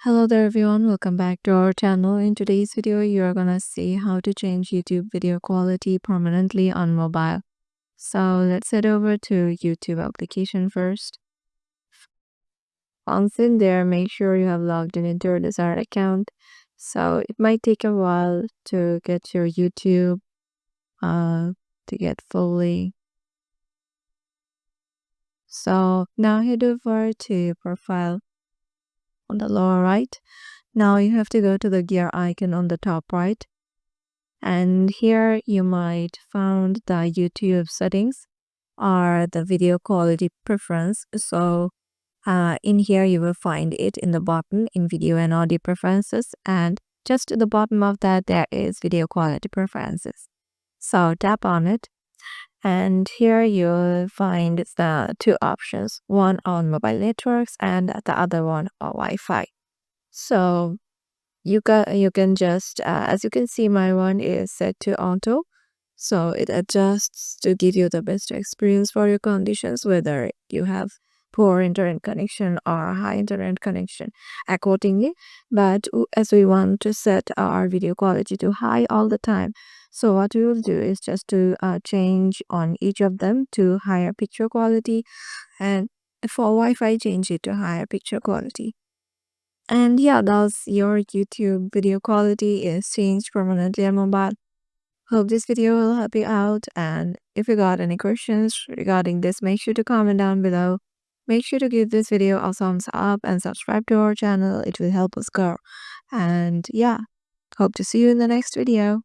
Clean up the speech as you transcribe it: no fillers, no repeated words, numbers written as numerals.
Hello there everyone, welcome back to our channel. In today's video, you are gonna see how to change YouTube video quality permanently on mobile. So let's head over to YouTube application first. Once in there, make sure you have logged in into your desired account. So it might take a while to get your YouTube to get fully. So now head over to profile on the lower right. Now you have to go to the gear icon on the top right. And here you might find the YouTube settings or the video quality preference. So in here you will find it in the bottom in video and audio preferences, and just to the bottom of that there is video quality preferences. So tap on it, and here you'll find the two options, one on mobile networks and the other one on Wi-Fi. So you can just as you can see, my one is set to auto, so it adjusts to give you the best experience for your conditions, whether you have poor internet connection or high internet connection accordingly. But as we want to set our video quality to high all the time, so what we will do is just to change on each of them to higher picture quality, and for Wi-Fi change it to higher picture quality. And yeah, thus your YouTube video quality is changed permanently on mobile. Hope this video will help you out, and if you got any questions regarding this, make sure to comment down below. Make sure to give this video a thumbs up and subscribe to our channel. It will help us grow. And yeah, hope to see you in the next video.